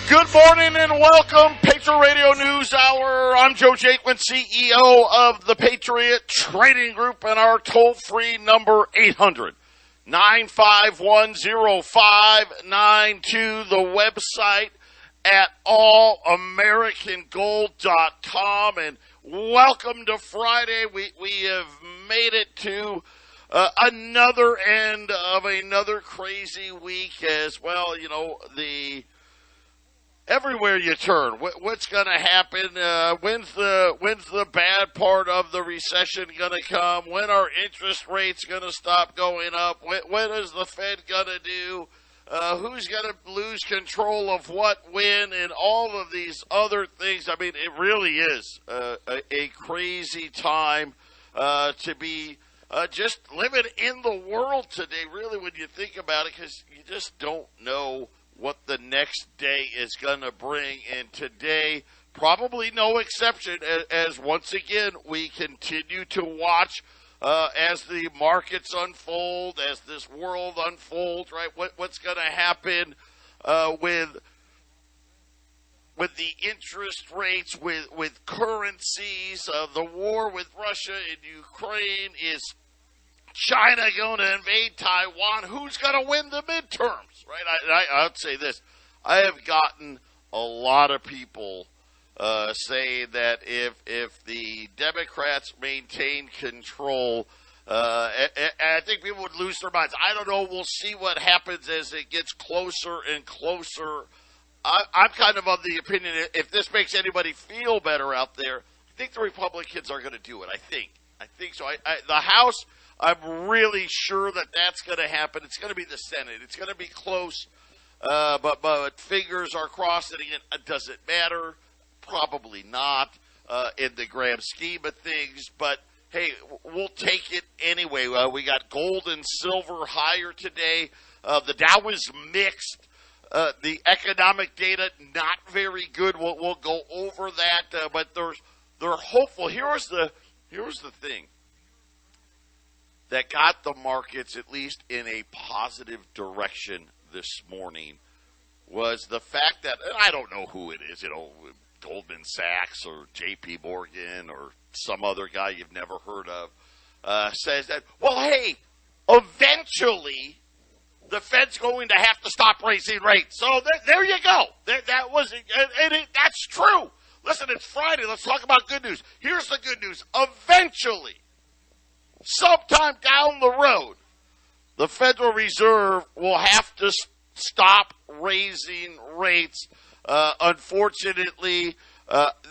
Good morning and welcome, Patriot Radio News Hour. I'm Joe Jaquint, CEO of the Patriot Trading Group, and our toll-free number 800-951-0592. The website at allamericangold.com. And welcome to Friday. We have made it to another end of another crazy week as well. You know, everywhere you turn, what's going to happen? When's the bad part of the recession going to come? When are interest rates going to stop going up? When is the Fed going to do? Who's going to lose control of what, when, and all of these other things? I mean, it really is a crazy time to be just living in the world today, really, when you think about it, because you just don't know what the next day is going to bring. And today, probably no exception, as once again, we continue to watch as the markets unfold, as this world unfolds, right? What's going to happen with the interest rates, with currencies, the war with Russia and Ukraine. Is China going to invade Taiwan? Who's going to win the midterms, right? I'd say this. I have gotten a lot of people say that if the Democrats maintain control, and I think people would lose their minds. I don't know. We'll see what happens as it gets closer and closer. I'm kind of of the opinion, if this makes anybody feel better out there, I think the Republicans are going to do it. I think so. The House, I'm really sure that that's going to happen. It's going to be the Senate. It's going to be close, but fingers are crossed. And again, does it matter? Probably not in the grand scheme of things. But, hey, we'll take it anyway. We got gold and silver higher today. The Dow is mixed. The economic data, not very good. We'll go over that, but they're hopeful. Here's the thing that got the markets at least in a positive direction this morning was the fact that, and I don't know who it is, Goldman Sachs or JP Morgan or some other guy you've never heard of, says that, well, hey, eventually the Fed's going to have to stop raising rates. So there you go. That's true. Listen, it's Friday. Let's talk about good news. Here's the good news. Eventually, sometime down the road, the Federal Reserve will have to stop raising rates. Unfortunately,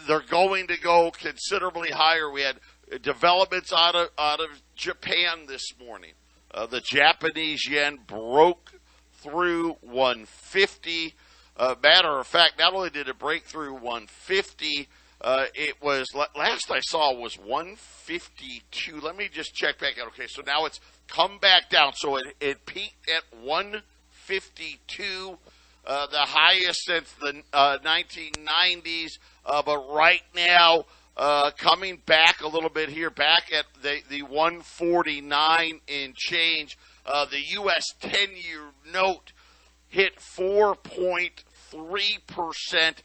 they're going to go considerably higher. We had developments out of Japan this morning. The Japanese yen broke through 150. Matter of fact, not only did it break through 150, it was, last I saw, was 152. Let me just check back out. Okay, so now it's come back down. So it peaked at 152, the highest since the 1990s. But right now, coming back a little bit here, back at the 149 and change. The U.S. 10-year note hit 4.3%.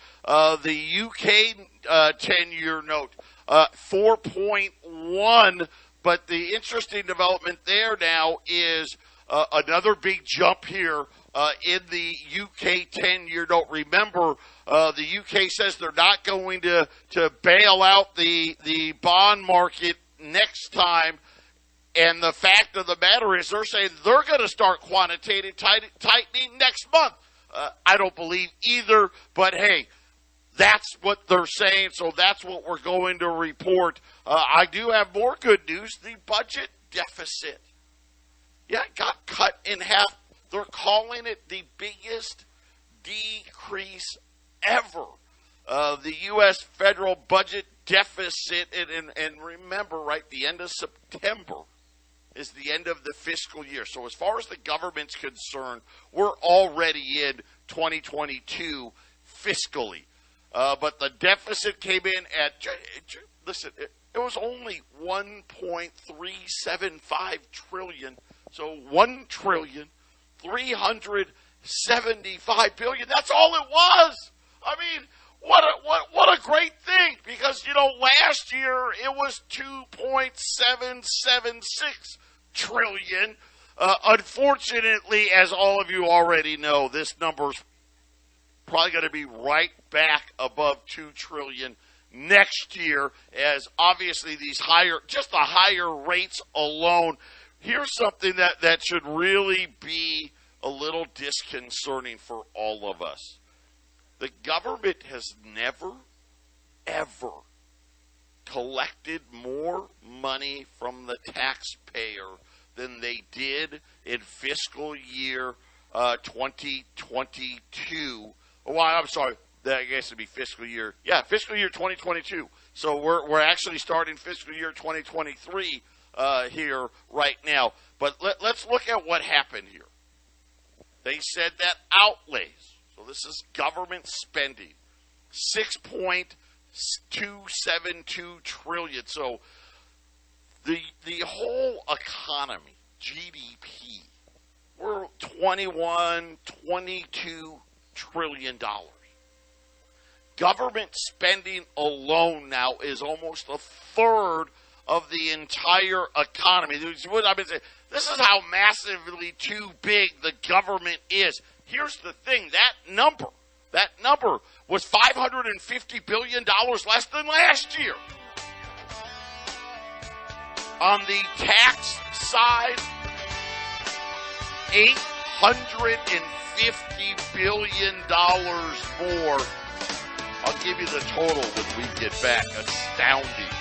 The U.K. 10-year note, 4.1%. But the interesting development there now is another big jump here in the UK 10-year note. Remember, the UK says they're not going to bail out the bond market next time. And the fact of the matter is they're saying they're going to start quantitative tightening next month. I don't believe either, but hey, that's what they're saying, so that's what we're going to report. I do have more good news. The budget deficit, it got cut in half. They're calling it the biggest decrease ever. The U.S. federal budget deficit, and remember, right, the end of September is the end of the fiscal year. So as far as the government's concerned, we're already in 2022 fiscally. But the deficit came in at, listen, it was only $1.375 trillion. So $1,375 billion. That's all it was. I mean, what a great thing, because, last year it was $2.776 trillion. Unfortunately, as all of you already know, this number's probably going to be right back above $2 trillion next year, as obviously the higher rates alone. Here's something that should really be a little disconcerting for all of us. The government has never, ever collected more money from the taxpayer than they did in fiscal year 2022. Well, I'm sorry. I guess it'd be fiscal year 2022. So we're actually starting fiscal year 2023 here right now. But let's look at what happened here. They said that outlays, so this is government spending, $6.272 trillion. So the whole economy, GDP, we're $22 trillion. Government spending alone now is almost a third of the entire economy. This is how massively too big the government is. Here's the thing, that number was $550 billion less than last year. On the tax side, $850 billion more. I'll give you the total when we get back. Astounding.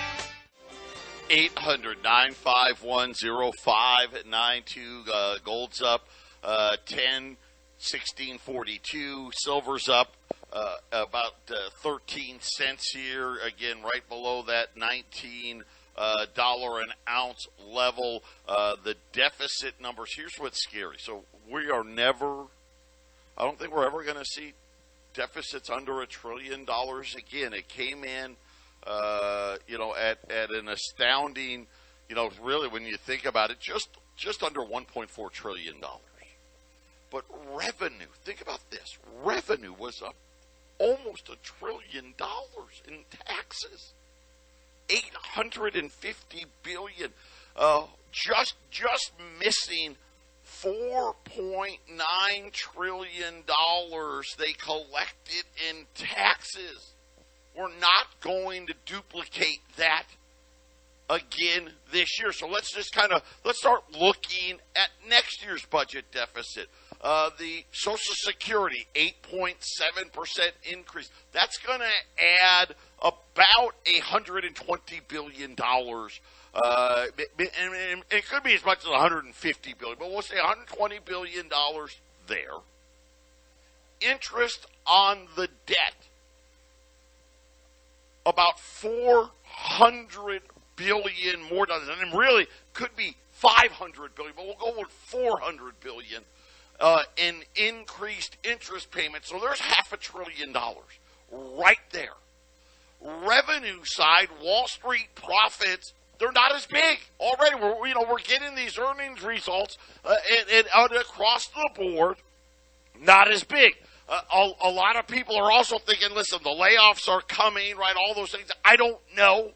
800-951-0592. Gold's up 10-16.42. Silver's up about 13 cents here. Again, right below that $19 an ounce level. The deficit numbers, here's what's scary. So we are never, I don't think we're ever going to see deficits under $1 trillion again. It came in, at an astounding, really when you think about it, just under $1.4 trillion. But revenue, think about this. Revenue was up almost $1 trillion in taxes. $850 billion. Just missing $4.9 trillion they collected in taxes. We're not going to duplicate that again this year. So let's start looking at next year's budget deficit. The Social Security, 8.7% increase. That's going to add about $120 billion. And it could be as much as $150 billion, but we'll say $120 billion there. Interest on the debt, about $400 billion more, and really could be $500 billion, but we'll go with $400 billion in increased interest payments. So there's $500 billion right there. Revenue side, Wall Street profits, they're not as big already. We're getting these earnings results and across the board, not as big. A lot of people are also thinking, listen, the layoffs are coming, right? All those things. I don't know.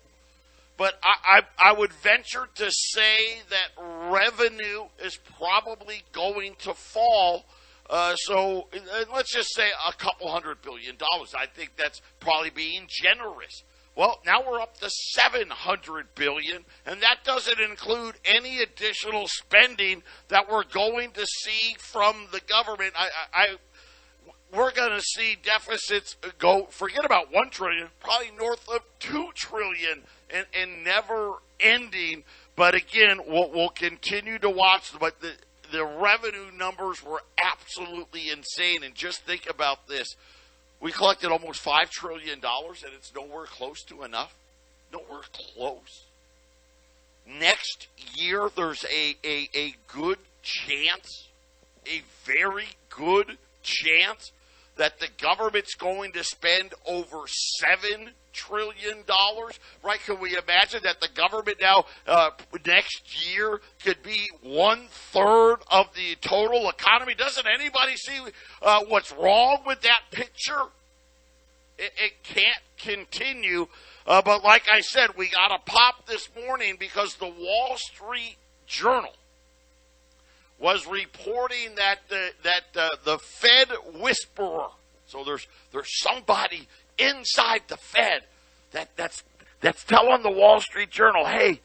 But I would venture to say that revenue is probably going to fall. So let's just say a couple $100 billion. I think that's probably being generous. Well, now we're up to $700 billion, and that doesn't include any additional spending that we're going to see from the government. We're going to see deficits go, forget about $1 trillion, probably north of $2 trillion, and never ending. But again, we'll continue to watch. But the revenue numbers were absolutely insane. And just think about this. We collected almost $5 trillion, and it's nowhere close to enough. Nowhere close. Next year, there's a good chance, a very good chance, that the government's going to spend over $7 trillion, right? Can we imagine that the government now next year could be 1/3 of the total economy? Doesn't anybody see what's wrong with that picture? It can't continue. But like I said, we got a pop this morning because the Wall Street Journal was reporting that the Fed whisperer. So there's somebody inside the Fed that's telling the Wall Street Journal, hey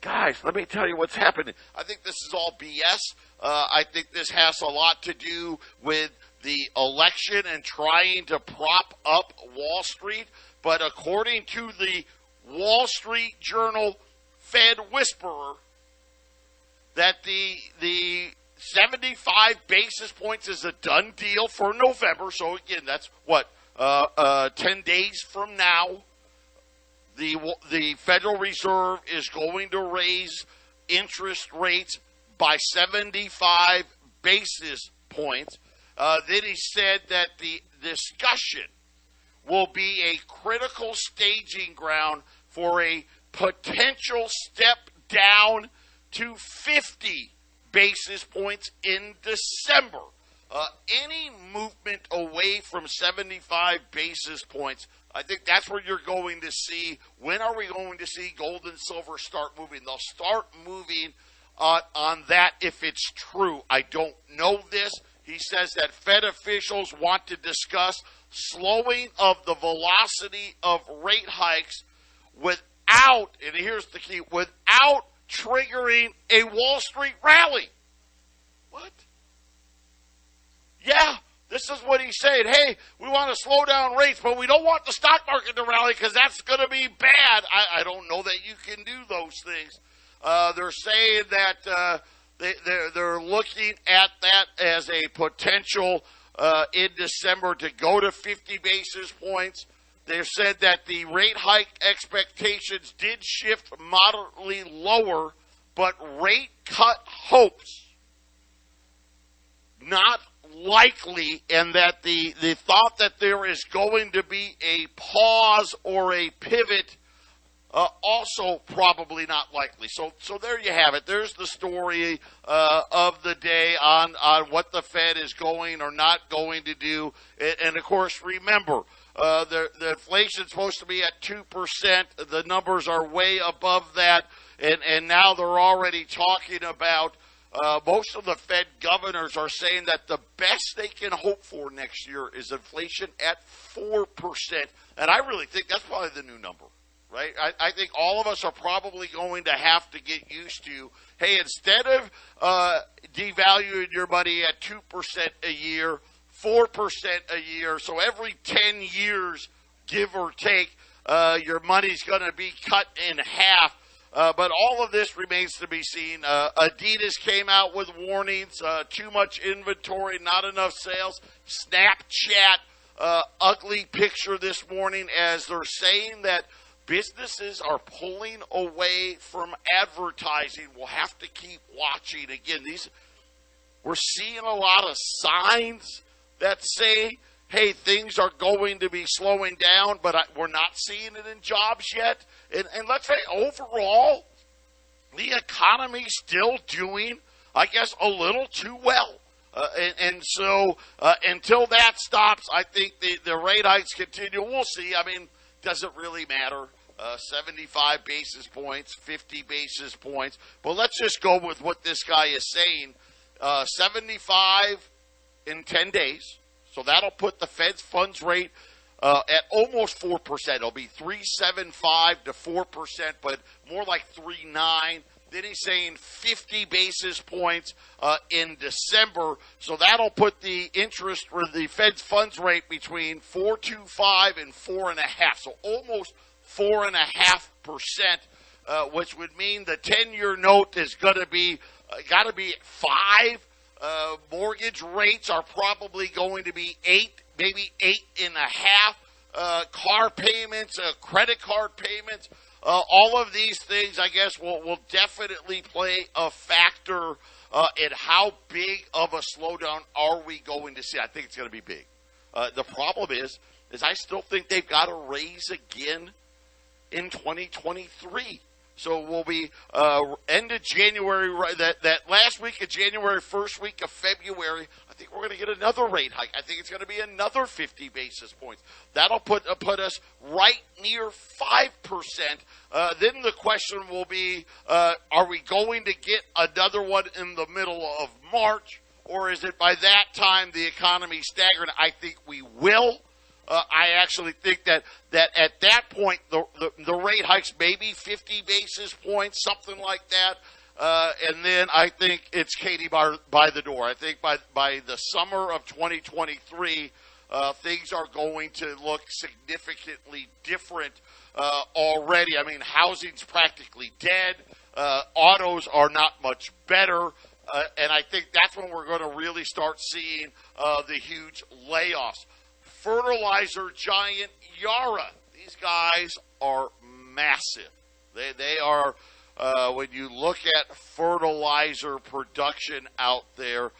guys, let me tell you what's happening. I think this is all BS. I think this has a lot to do with the election and trying to prop up Wall Street. But according to the Wall Street Journal Fed whisperer, that the 75 basis points is a done deal for November. So again, that's 10 days from now. The Federal Reserve is going to raise interest rates by 75 basis points. Then he said that the discussion will be a critical staging ground for a potential step down to 50 basis points in December. Any movement away from 75 basis points, I think that's where you're going to see. When are we going to see gold and silver start moving? They'll start moving on that if it's true. I don't know this. He says that Fed officials want to discuss slowing of the velocity of rate hikes without, and here's the key, without triggering a Wall Street rally. What? Yeah, this is what he's saying. Hey, we want to slow down rates, but we don't want the stock market to rally because that's going to be bad. I don't know that you can do those things. They're saying that they're looking at that as a potential in December to go to 50 basis points. They've said that the rate hike expectations did shift moderately lower, but rate cut hopes not likely, and that the thought that there is going to be a pause or a pivot also probably not likely. So there you have it. There's the story of the day on what the Fed is going or not going to do. And of course, remember, the inflation is supposed to be at 2%. The numbers are way above that. And now they're already talking about most of the Fed governors are saying that the best they can hope for next year is inflation at 4%. And I really think that's probably the new number. Right? I think all of us are probably going to have to get used to, hey, instead of devaluing your money at 2% a year, 4% a year, so every 10 years, give or take, your money's going to be cut in half. But all of this remains to be seen. Adidas came out with warnings, too much inventory, not enough sales. Snapchat, ugly picture this morning as they're saying that businesses are pulling away from advertising. We'll have to keep watching. Again, we're seeing a lot of signs that say, hey, things are going to be slowing down, but we're not seeing it in jobs yet. And let's say overall, the economy's still doing, I guess, a little too well. So until that stops, I think the rate hikes continue. We'll see. I mean, doesn't really matter. 75 basis points, 50 basis points. But let's just go with what this guy is saying. 75 in 10 days. So that'll put the Fed's funds rate at almost 4%. It'll be 3.75 to 4%, but more like 3.9. Then he's saying 50 basis points in December. So that'll put the interest for the Fed's funds rate between 4.25 and 4.5. So almost 4.5%, which would mean the 10-year note is got to be at 5. Mortgage rates are probably going to be 8, maybe 8.5. Car payments, credit card payments, all of these things, I guess, will definitely play a factor in how big of a slowdown are we going to see. I think it's going to be big. The problem is I still think they've got to raise again in 2023. So we'll be end of January, that last week of January, first week of February. I think we're going to get another rate hike. I think it's going to be another 50 basis points. That'll put us right near 5%. Then the question will be, are we going to get another one in the middle of March, or is it by that time the economy staggering? I think we will. I actually think that at that point, the rate hikes maybe 50 basis points, something like that. And then I think it's Katie by the door. I think by the summer of 2023, things are going to look significantly different already. I mean, housing's practically dead. Autos are not much better. And I think that's when we're going to really start seeing the huge layoffs. Fertilizer giant Yara. These guys are massive. They are, when you look at fertilizer production out there,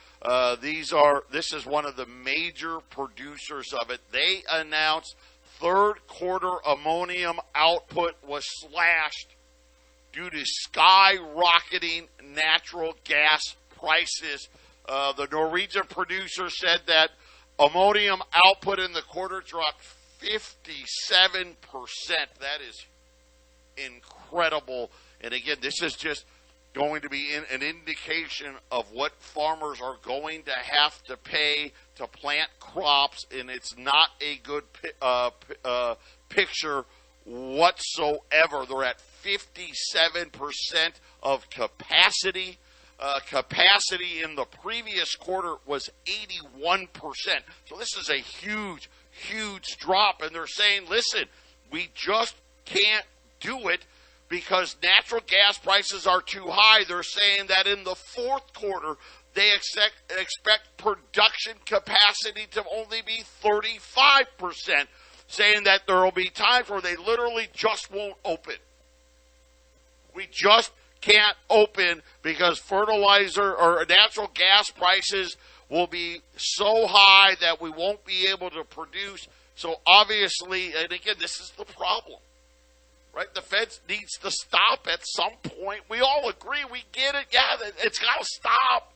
this is one of the major producers of it. They announced third quarter ammonium output was slashed due to skyrocketing natural gas prices. The Norwegian producer said that ammonium output in the quarter dropped 57%. That is incredible. And again, this is just going to be an indication of what farmers are going to have to pay to plant crops, and it's not a good picture whatsoever. They're at 57% of capacity. Capacity in the previous quarter was 81%. So this is a huge, huge drop. And they're saying, listen, we just can't do it because natural gas prices are too high. They're saying that in the fourth quarter, they expect production capacity to only be 35%, saying that there will be times where they literally just won't open. We just can't open because fertilizer or natural gas prices will be so high that we won't be able to produce. So obviously, and again, this is the problem, right? The Fed needs to stop at some point. We all agree, we get it. Yeah, it's got to stop.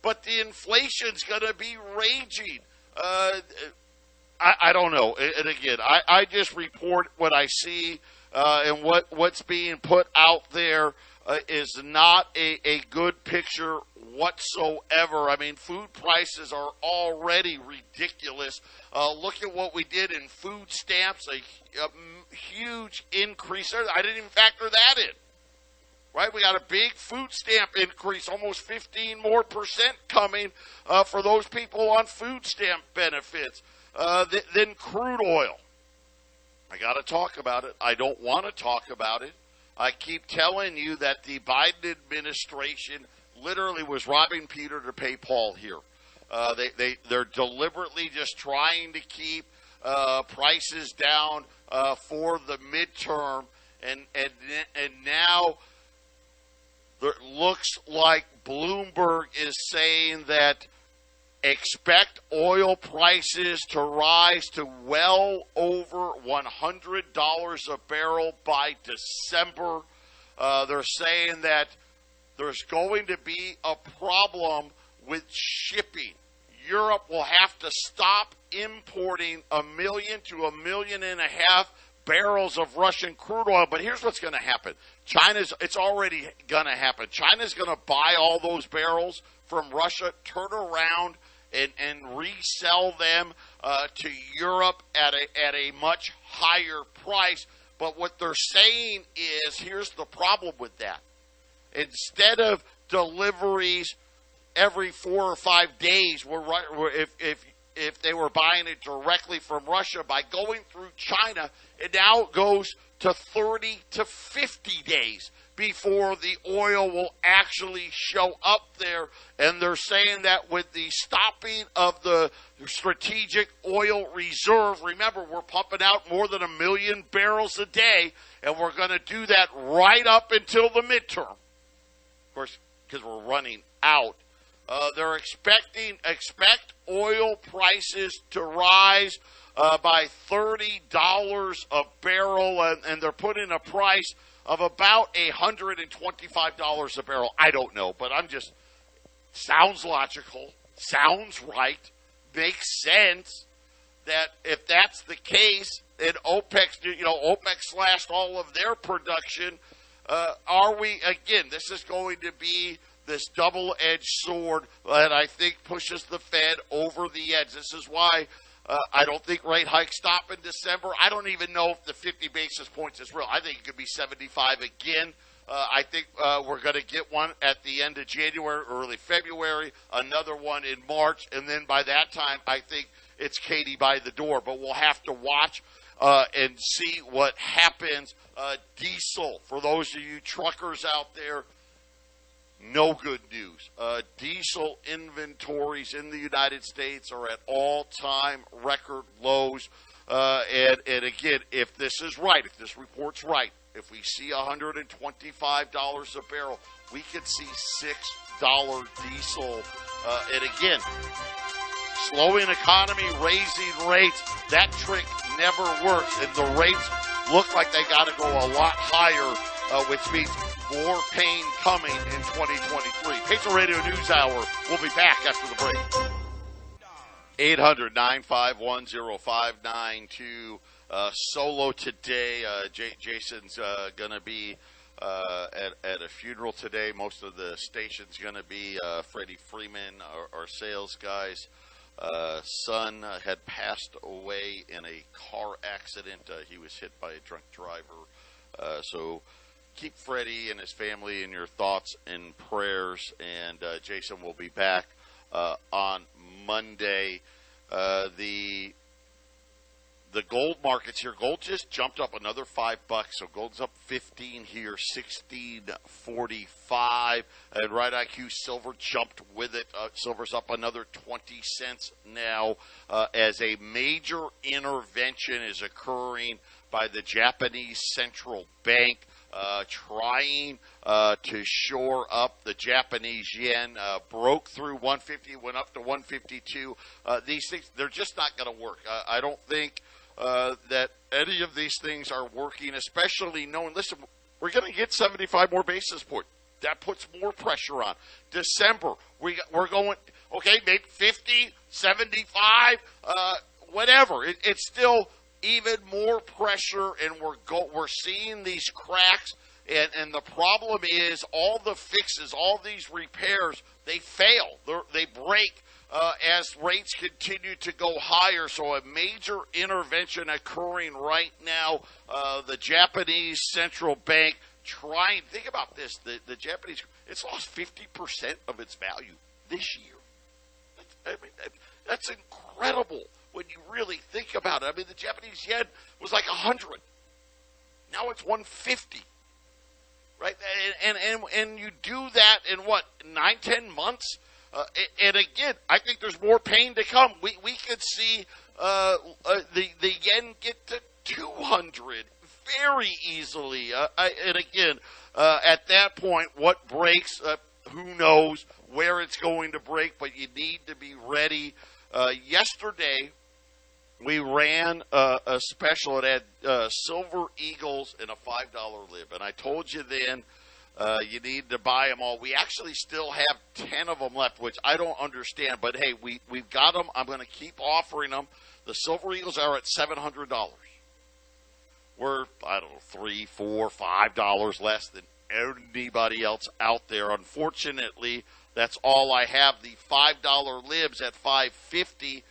But the inflation's going to be raging. I don't know. And again, I just report what I see. And what's being put out there is not a good picture whatsoever. I mean, food prices are already ridiculous. Look at what we did in food stamps, a huge increase there. I didn't even factor that in, right? We got a big food stamp increase, almost 15% more coming for those people on food stamp benefits. Then crude oil. I got to talk about it. I don't want to talk about it. I keep telling you that the Biden administration literally was robbing Peter to pay Paul here. They're deliberately just trying to keep prices down for the midterm, and now it looks like Bloomberg is saying that expect oil prices to rise to well over $100 a barrel by December. They're saying that there's going to be a problem with shipping. Europe will have to stop importing 1 million to 1.5 million barrels of Russian crude oil. But here's what's going to happen. It's already going to happen. China's going to buy all those barrels from Russia, turn around and resell them to Europe at a much higher price. But what they're saying is, here's the problem with that. Instead of deliveries every 4 or 5 days, if they were buying it directly from Russia, by going through China, it now goes to 30 to 50 days before the oil will actually show up there. And they're saying that with the stopping of the strategic oil reserve, remember, we're pumping out more than 1 million barrels a day, and we're going to do that right up until the midterm. Of course, because we're running out. They're expect oil prices to rise by $30 a barrel, and they're putting a price of about $125 a barrel. I don't know, but sounds logical. sounds right, makes sense. That if that's the case, and OPEC slashed all of their production, are we, again, this is going to be this double-edged sword that I think pushes the Fed over the edge. This is why I don't think rate hikes stop in December. I don't even know if the 50 basis points is real. I think it could be 75 again. I think we're going to get one at the end of January, early February, another one in March, and then by that time, I think it's Katie by the door. But we'll have to watch and see what happens. Diesel, for those of you truckers out there, no good news. Diesel inventories in the United States are at all-time record lows. And again, if this is right, if this report's right, if we see $125 a barrel, we could see $6 diesel. And again, slowing economy, raising rates, that trick never works. And the rates look like they got to go a lot higher, which means more pain coming in 2023. Patriot Radio News Hour. We'll be back after the break. 800-951-0592. Solo today. Jason's going to be at a funeral today. Most of the station's going to be Freddie Freeman, our sales guys. Son had passed away in a car accident. He was hit by a drunk driver. So keep Freddie and his family in your thoughts and prayers. And Jason will be back on Monday. The gold markets here, gold just jumped up another $5, so gold's up 15 here, 16.45, and Right IQ silver jumped with it. Silver's up another 20 cents now, as a major intervention is occurring by the Japanese central bank, trying to shore up the Japanese yen. Broke through 150, went up to 152. These things, they're just not going to work. I don't think that any of these things are working, especially knowing, listen, we're going to get 75 more basis points. That puts more pressure on. December, we're going, okay, maybe 50, 75, whatever. It's still even more pressure, and we're seeing these cracks, and the problem is all the fixes, all these repairs, they fail. They break as rates continue to go higher. So a major intervention occurring right now. The Japanese central bank trying, think about this, the Japanese, it's lost 50% of its value this year. That's incredible when you really think about it. I mean, the Japanese yen was like 100. Now it's 150. Right? And you do that in what, 9-10 months? And again, I think there's more pain to come. We could see the yen get to 200 very easily. And again, at that point, what breaks, who knows where it's going to break, but you need to be ready. Yesterday, we ran a special. It had Silver Eagles and a $5 lib. And I told you then, you need to buy them all. We actually still have 10 of them left, which I don't understand. But, hey, we've got them. I'm going to keep offering them. The Silver Eagles are at $700. We're, I don't know, $3, $4, $5 less than anybody else out there. Unfortunately, that's all I have. The $5 libs at $5.50.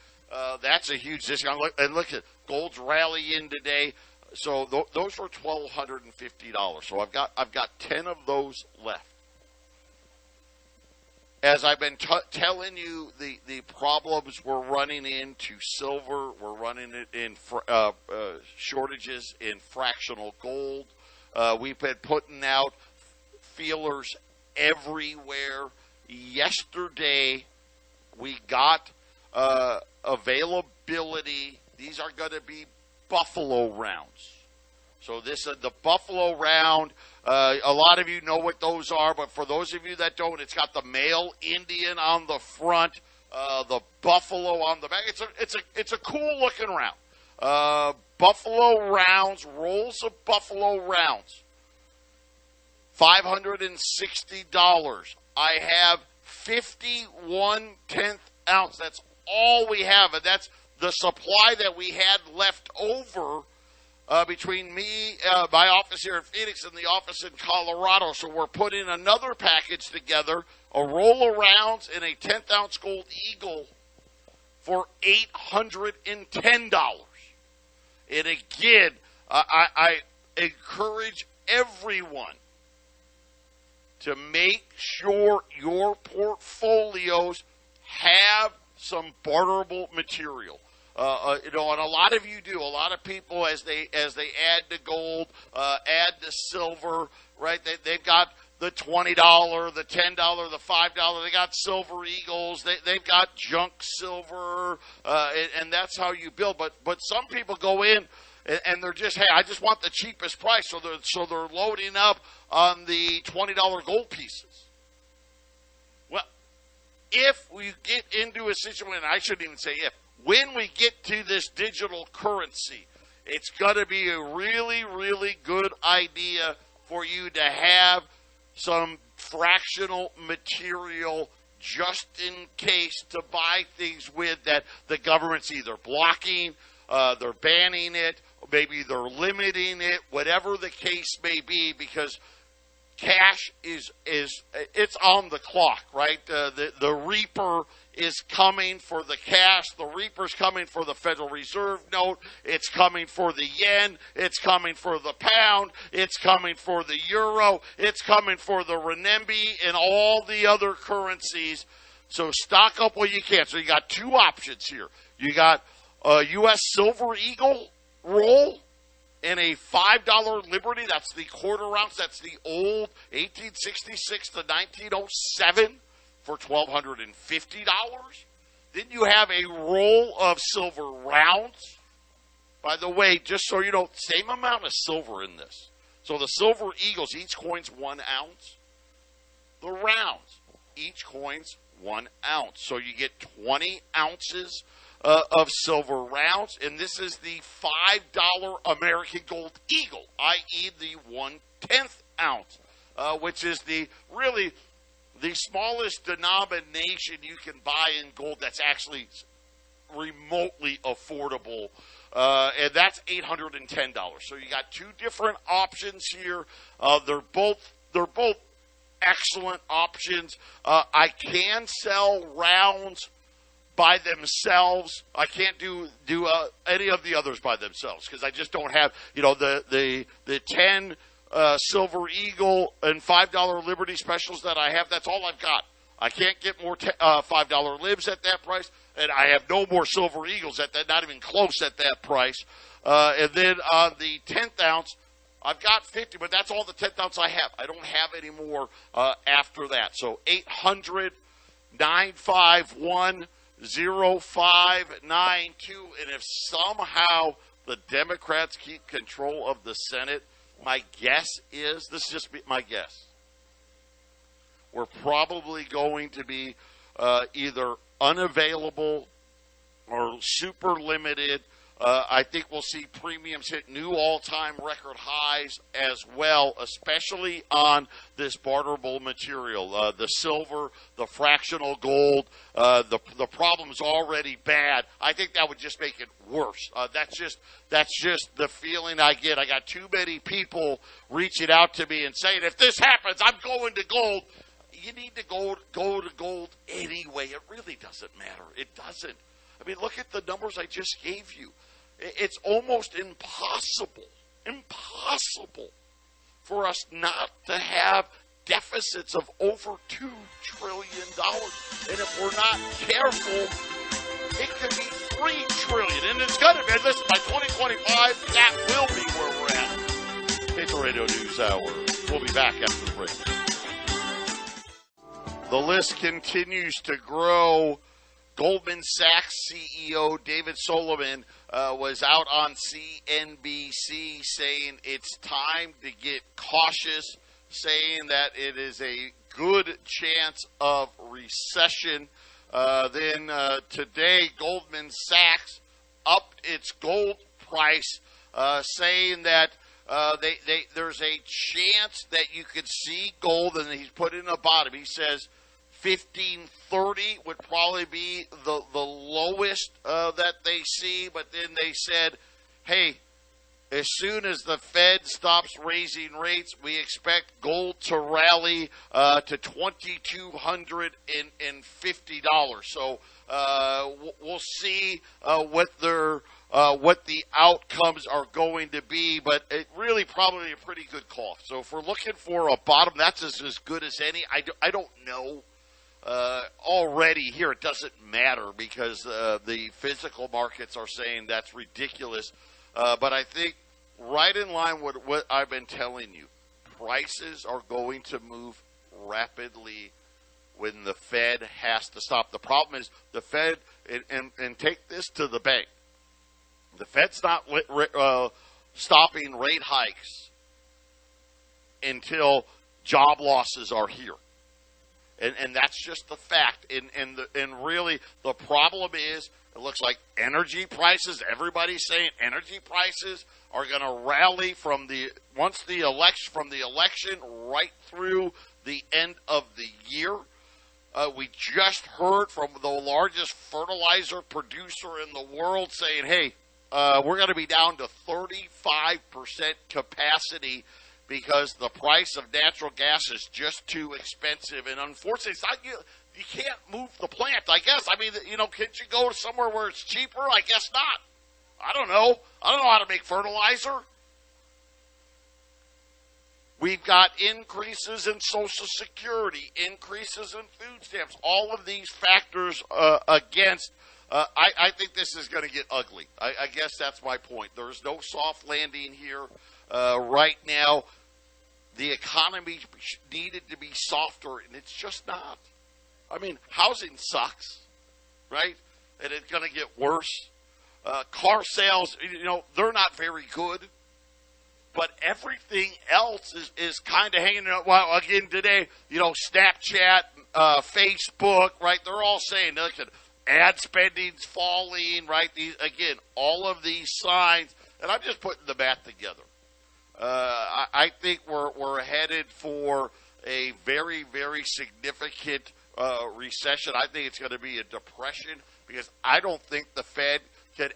That's a huge discount. And look at gold's rallying today. So those were $1,250. So I've got 10 of those left. As I've been telling you, the problems we're running into silver, we're running it in shortages in fractional gold. We've been putting out feelers everywhere. Yesterday, we got availability. These are going to be buffalo rounds. So this is the buffalo round. A lot of you know what those are, but for those of you that don't, it's got the male Indian on the front, the buffalo on the back. It's a cool looking round. Buffalo rounds, rolls of buffalo rounds, $560. I have 51/10 ounce. That's all we have, and that's the supply that we had left over between me, my office here in Phoenix, and the office in Colorado. So we're putting another package together, a roll of rounds and a 10th ounce Gold Eagle for $810. And again, I encourage everyone to make sure your portfolios have some barterable material. And a lot of you do. A lot of people, as they add to gold, add to silver, right? They've got the $20, the $10, the $5. They got silver eagles. They've got junk silver, and that's how you build. But some people go in and they're just, hey, I just want the cheapest price. So they're loading up on the $20 gold pieces. Well, if we get into a situation, I shouldn't even say if, when we get to this digital currency, it's going to be a really, really good idea for you to have some fractional material just in case to buy things with that the government's either blocking, they're banning it, maybe they're limiting it, whatever the case may be, because cash is it's on the clock, right? The reaper is coming for the cash. The reaper's coming for the Federal Reserve note. It's coming for the yen. It's coming for the pound. It's coming for the euro. It's coming for the renminbi and all the other currencies. So stock up what you can. So you got two options here. You got a U.S. Silver Eagle roll and a $5 Liberty. That's the quarter ounce. That's the old 1866 to 1907 for $1,250. Then you have a roll of silver rounds. By the way, just so you know, same amount of silver in this. So the Silver Eagles, each coin's 1 ounce. The rounds, each coin's 1 ounce. So you get 20 ounces of silver rounds, and this is the $5 American Gold Eagle, i.e. the 1/10 ounce, which is the smallest denomination you can buy in gold that's actually remotely affordable, and that's $810. So you got two different options here. They're both excellent options. I can sell rounds by themselves. I can't do any of the others by themselves because I just don't have, the 10 Silver Eagle and $5 Liberty specials that I have. That's all I've got. I can't get more $5 libs at that price, and I have no more Silver Eagles at that, not even close at that price. And then on the 10th ounce, I've got 50, but that's all the 10th ounce I have. I don't have any more after that. So 800-951-0592, and if somehow the Democrats keep control of the Senate, my guess is, this is just my guess, we're probably going to be either unavailable or super limited. I think we'll see premiums hit new all-time record highs as well, especially on this barterable material. The silver, the fractional gold, the problem's already bad. I think that would just make it worse. That's just the feeling I get. I got too many people reaching out to me and saying, if this happens, I'm going to gold. You need to go to gold anyway. It really doesn't matter. It doesn't. I mean, look at the numbers I just gave you. It's almost impossible for us not to have deficits of over $2 trillion. And if we're not careful, it could be $3 trillion. And it's going to be, listen, by 2025, that will be where we're at. Patriot Radio News Hour. We'll be back after the break. The list continues to grow. Goldman Sachs CEO David Solomon was out on CNBC saying it's time to get cautious, saying that it is a good chance of recession. Then today, Goldman Sachs upped its gold price, saying that there's a chance that you could see gold, and he's put in a bottom. He says 15.30 would probably be the lowest that they see. But then they said, hey, as soon as the Fed stops raising rates, we expect gold to rally to $2,250. So we'll see what the outcomes are going to be, but it really probably a pretty good call. So if we're looking for a bottom, that's as good as any. I don't know. Already here, it doesn't matter because the physical markets are saying that's ridiculous. But I think right in line with what I've been telling you, prices are going to move rapidly when the Fed has to stop. The problem is the Fed, and take this to the bank, the Fed's not stopping rate hikes until job losses are here. And that's just the fact. And really, the problem is, it looks like energy prices, everybody's saying energy prices are going to rally from the election right through the end of the year. We just heard from the largest fertilizer producer in the world saying, hey, we're going to be down to 35% capacity because the price of natural gas is just too expensive. And unfortunately, it's not, you can't move the plant, I guess. I mean, can't you go somewhere where it's cheaper? I guess not. I don't know. I don't know how to make fertilizer. We've got increases in Social Security, increases in food stamps, all of these factors against. I think this is going to get ugly. I guess that's my point. There's no soft landing here right now. The economy needed to be softer, and it's just not. I mean, housing sucks, right? And it's going to get worse. Car sales, they're not very good. But everything else is kind of hanging out. Well, again, today, Snapchat, Facebook, right? They're all saying, look, ad spending's falling, right? Again, all of these signs, and I'm just putting the math together. I think we're headed for a very, very significant recession. I think it's going to be a depression because I don't think the Fed can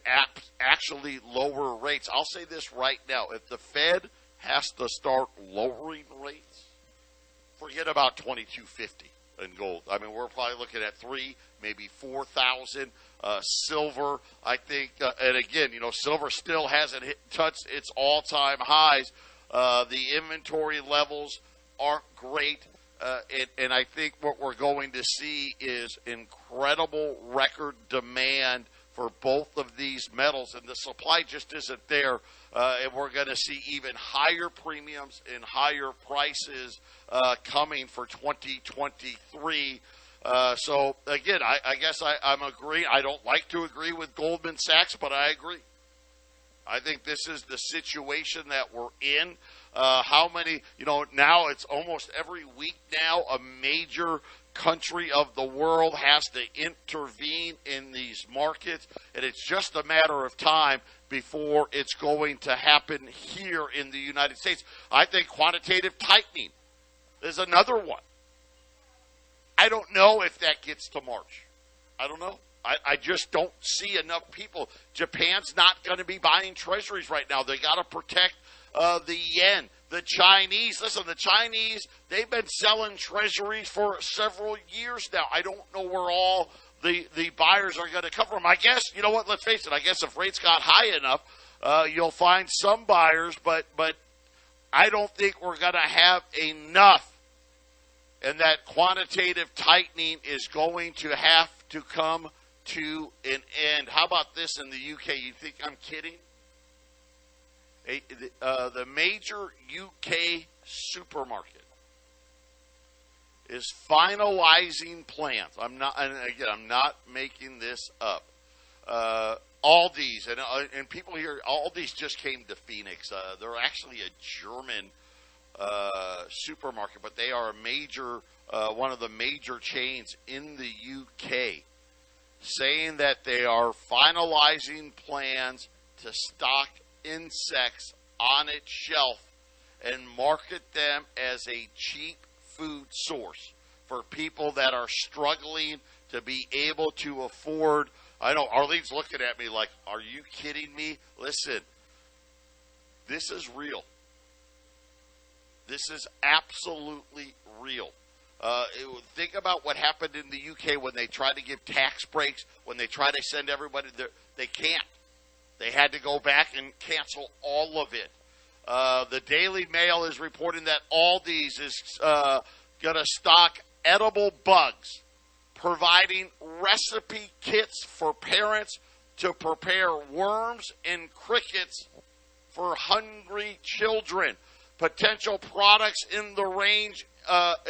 actually lower rates. I'll say this right now. If the Fed has to start lowering rates, forget about $22.50 in gold. I mean, we're probably looking at 3,000, maybe 4,000. Silver, I think, and again, silver still hasn't touched its all-time highs. The inventory levels aren't great, and I think what we're going to see is incredible record demand for both of these metals, and the supply just isn't there, and we're going to see even higher premiums and higher prices coming for 2023. So, again, I guess I'm agreeing. I don't like to agree with Goldman Sachs, but I agree. I think this is the situation that we're in. How many, now it's almost every week now a major country of the world has to intervene in these markets, and it's just a matter of time before it's going to happen here in the United States. I think quantitative tightening is another one. I don't know if that gets to March. I don't know. I just don't see enough people. Japan's not going to be buying treasuries right now. They got to protect the yen. The Chinese, the Chinese, they've been selling treasuries for several years now. I don't know where all the buyers are going to come from. I guess, let's face it, I guess if rates got high enough, you'll find some buyers, but I don't think we're going to have enough. And that quantitative tightening is going to have to come to an end. How about this in the UK? You think I'm kidding? The major UK supermarket is finalizing plans. I'm not making this up. Aldi's and people here. Aldi's just came to Phoenix. They're actually a German supermarket, but they are a major, one of the major chains in the UK, saying that they are finalizing plans to stock insects on its shelf and market them as a cheap food source for people that are struggling to be able to afford. I know Arlene's looking at me like, are you kidding me? Listen, this is real. This is absolutely real. Think about what happened in the UK when they tried to give tax breaks, when they tried to send everybody there. They can't. They had to go back and cancel all of it. The Daily Mail is reporting that Aldi's is going to stock edible bugs, providing recipe kits for parents to prepare worms and crickets for hungry children. Potential products in the range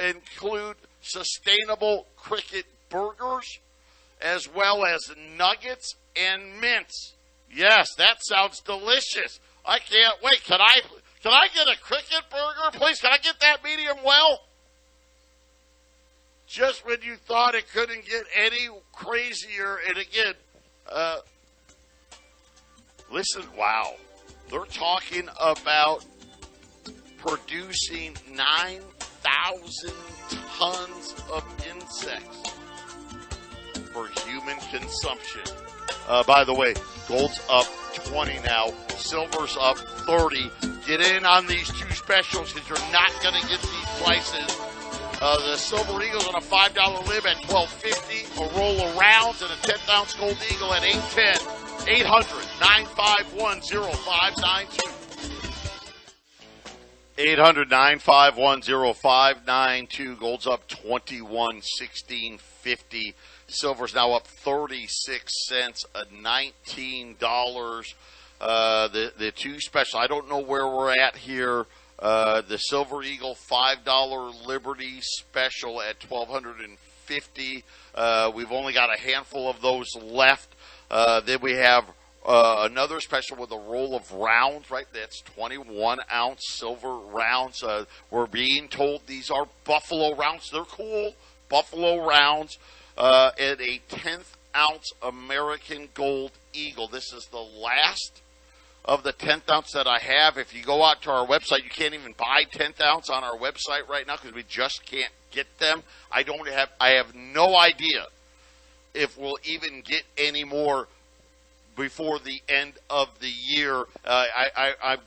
include sustainable cricket burgers, as well as nuggets and mints. Yes, that sounds delicious. I can't wait. Can I get a cricket burger, please? Can I get that medium well? Just when you thought it couldn't get any crazier, and again, listen, wow. They're talking about producing 9,000 tons of insects for human consumption. By the way, gold's up 20 now. Silver's up 30. Get in on these two specials because you're not going to get these prices. The Silver Eagle's on a $5 lib at $12.50. A roll of rounds and a 10th ounce gold eagle at $8.10. 800-951-0592. 800-951-0592. Gold's up 21, 16.50. Silver's now up 36 cents at $19. The two special, I don't know where we're at here. The Silver Eagle $5 Liberty special at $1,250. We've only got a handful of those left. Then we have another special with a roll of rounds, right? That's 21-ounce silver rounds. We're being told these are Buffalo rounds. They're cool. Buffalo rounds. And a 10th ounce American Gold Eagle. This is the last of the 10th ounce that I have. If you go out to our website, you can't even buy 10th ounce on our website right now because we just can't get them. I have no idea if we'll even get any more before the end of the year.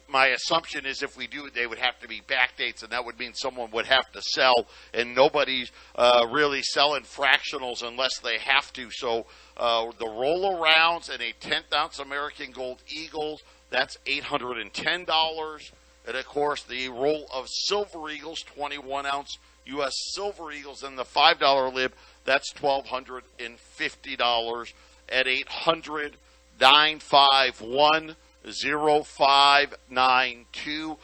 My assumption is if we do, they would have to be backdates, and that would mean someone would have to sell, and nobody's really selling fractionals unless they have to. So the roll rounds and a 10th ounce American Gold Eagles, that's $810. And, of course, the roll of Silver Eagles, 21-ounce U.S. Silver Eagles, and the $5 lib, that's $1,250 at 800-951-0592.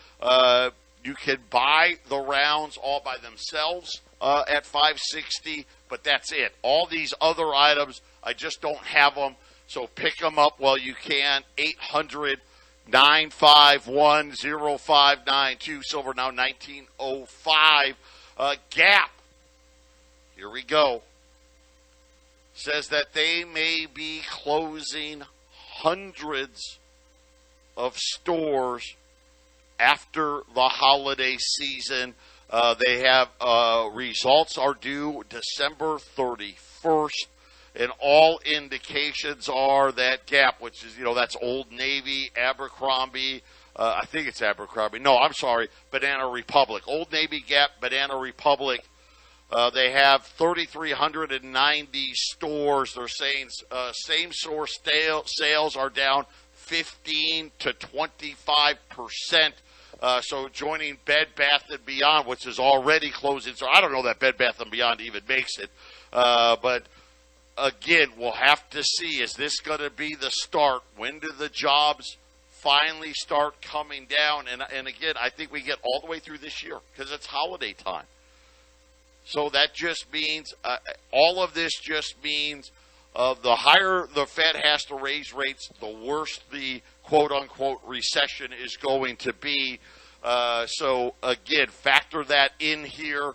You can buy the rounds all by themselves at $560, but that's it. All these other items, I just don't have them, so pick them up while you can. 800-951-0592. Silver now $19.05. Gap, here we go, says that they may be closing hundreds of stores after the holiday season. They have results are due December 31st, and all indications are that Gap, which is, that's Old Navy, Abercrombie, I think it's Abercrombie. No, I'm sorry, Banana Republic. Old Navy, Gap, Banana Republic. They have 3,390 stores. They're saying same-store sales are down 15 to 25%. So joining Bed Bath & Beyond, which is already closing. So I don't know that Bed Bath & Beyond even makes it. But, again, we'll have to see. Is this going to be the start? When do the jobs finally start coming down? And again, I think we get all the way through this year because it's holiday time. So that just means, all of this just means the higher the Fed has to raise rates, the worse the quote-unquote recession is going to be. So, again, factor that in here,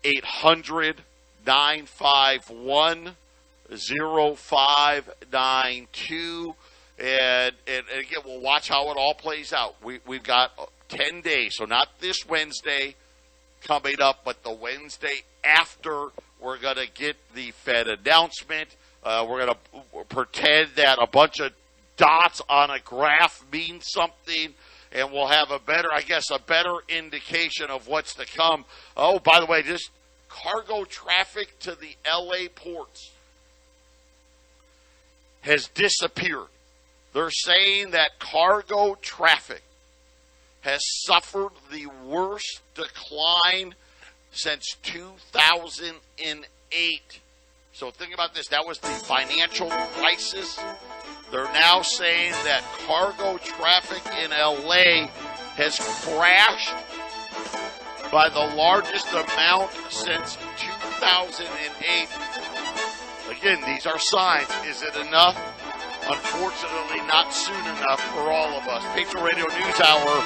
800-951-0592. And again, we'll watch how it all plays out. We've got 10 days, so not this Wednesday, coming up, but the Wednesday after, we're going to get the Fed announcement. We're going to pretend that a bunch of dots on a graph mean something, and we'll have a better indication of what's to come. Oh, by the way, just cargo traffic to the L.A. ports has disappeared. They're saying that cargo traffic has suffered the worst decline since 2008. So think about this. That was the financial crisis. They're now saying that cargo traffic in L.A. has crashed by the largest amount since 2008. Again, these are signs. Is it enough? Unfortunately, not soon enough for all of us. Patriot Radio News Hour.